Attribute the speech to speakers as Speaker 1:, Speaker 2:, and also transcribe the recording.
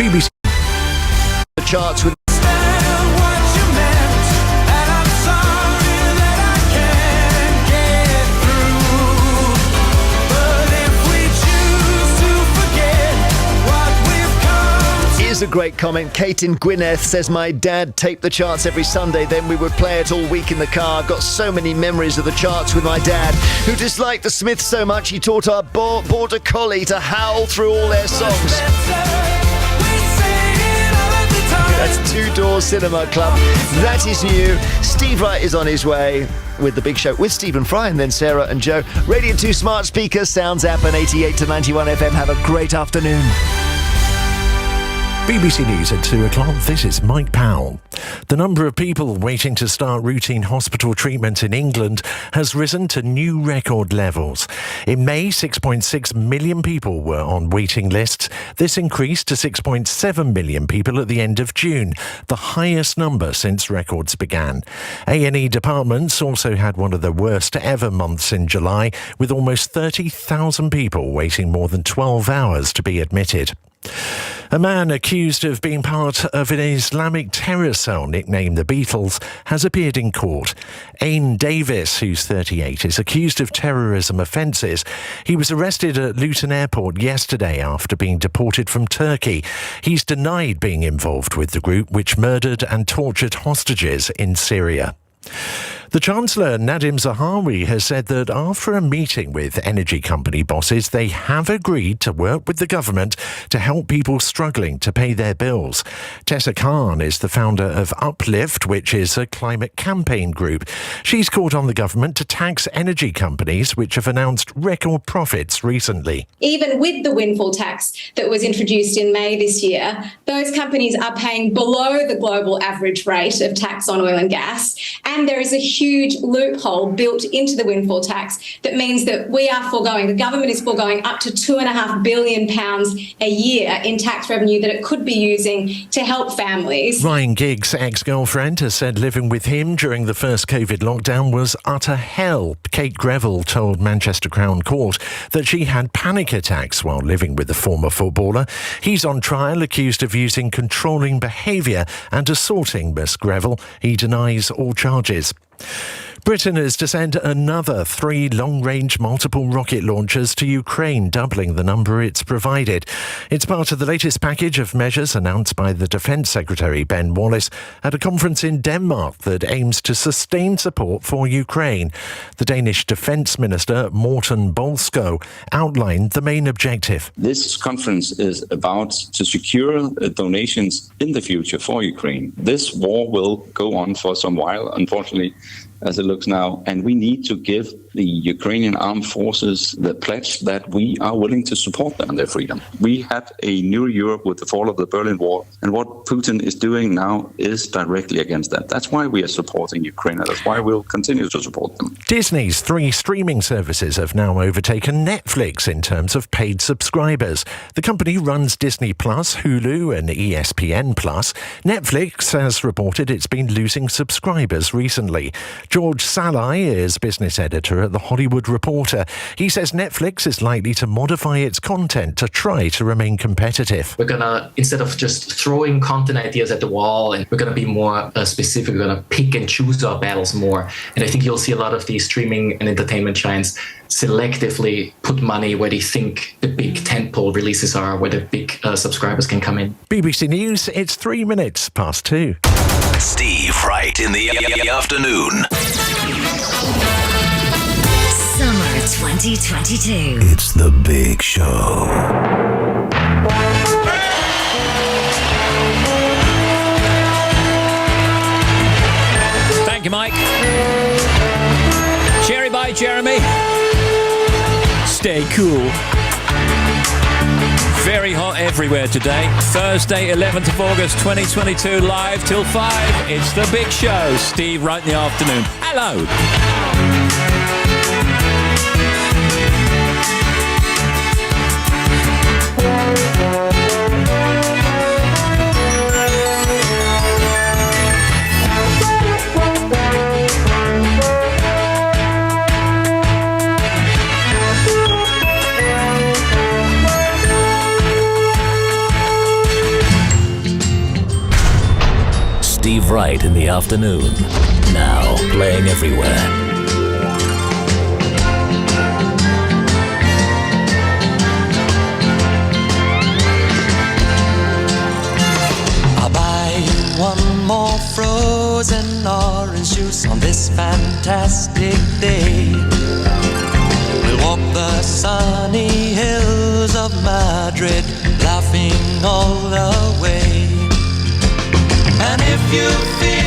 Speaker 1: BBC the charts with Here's a great comment. Kate in Gwynedd says, my dad taped the charts every Sunday, then we would play it all week in the car. Got so many memories of the charts with my dad, who disliked the Smiths so much he taught our border collie to howl through all their songs. That's Two Door Cinema Club. That is new. Steve Wright is on his way with The Big Show with Stephen Fry and then Sarah and Joe. Radio 2 smart speakers, Sounds app and 88 to 91 FM. Have a great afternoon.
Speaker 2: BBC News at 2 o'clock. This is Mike Powell. The number of people waiting to start routine hospital treatment in England has risen to new record levels. In May, 6.6 million people were on waiting lists. This increased to 6.7 million people at the end of June, the highest number since records began. A&E departments also had one of the worst ever months in July, with almost 30,000 people waiting more than 12 hours to be admitted. A man accused of being part of an Islamic terror cell nicknamed the Beatles has appeared in court. Ain Davis, who's 38, is accused of terrorism offences. He was arrested at Luton Airport yesterday after being deported from Turkey. He's denied being involved with the group which murdered and tortured hostages in Syria. The Chancellor, Nadhim Zahawi, has said that after a meeting with energy company bosses, they have agreed to work with the government to help people struggling to pay their bills. Tessa Khan is the founder of Uplift, which is a climate campaign group. She's called on the government to tax energy companies which have announced record profits recently.
Speaker 3: Even with the windfall tax that was introduced in May this year, those companies are paying below the global average rate of tax on oil and gas, and there is a huge loophole built into the windfall tax that means that the government is foregoing up to £2.5 billion a year in tax revenue that it could be using to help families.
Speaker 2: Ryan Giggs' ex-girlfriend has said living with him during the first COVID lockdown was utter hell. Kate Greville told Manchester Crown Court that she had panic attacks while living with the former footballer. He's on trial accused of using controlling behaviour and assaulting Miss Greville. He denies all charges. Britain is to send another 3 long-range multiple rocket launchers to Ukraine, doubling the number it's provided. It's part of the latest package of measures announced by the Defence Secretary Ben Wallace at a conference in Denmark that aims to sustain support for Ukraine. The Danish Defence Minister, Morten Bolsko, outlined the main objective.
Speaker 4: This conference is about to secure donations in the future for Ukraine. This war will go on for some while, unfortunately, as it looks now, and we need to give the Ukrainian armed forces the pledge that we are willing to support them and their freedom. We had a new Europe with the fall of the Berlin Wall, and what Putin is doing now is directly against that. That's why we are supporting Ukraine, and that's why we'll continue to support them.
Speaker 2: Disney's 3 streaming services have now overtaken Netflix in terms of paid subscribers. The company runs Disney+, Hulu and ESPN+. Netflix has reported it's been losing subscribers recently. George Salai is business editor at The Hollywood Reporter. He says Netflix is likely to modify its content to try to remain competitive.
Speaker 5: We're going to, instead of just throwing content ideas at the wall, and we're going to be more specific, we're going to pick and choose our battles more. And I think you'll see a lot of these streaming and entertainment giants selectively put money where they think the big tentpole releases are, where the big subscribers can come in.
Speaker 2: BBC News, it's 3 minutes past 2.
Speaker 1: Steve Wright in the afternoon.
Speaker 6: Summer 2022.
Speaker 1: It's The Big Show.
Speaker 7: Thank you, Mike. Cherry by Jeremy. Stay cool. Very hot everywhere today. Thursday, 11th of August, 2022, live till 5. It's The Big Show. Steve Wright in the afternoon. Hello.
Speaker 8: Steve Wright in the afternoon. Now playing everywhere.
Speaker 9: One more frozen orange juice on this fantastic day. We'll walk the sunny hills of Madrid, laughing all the way. And if you feel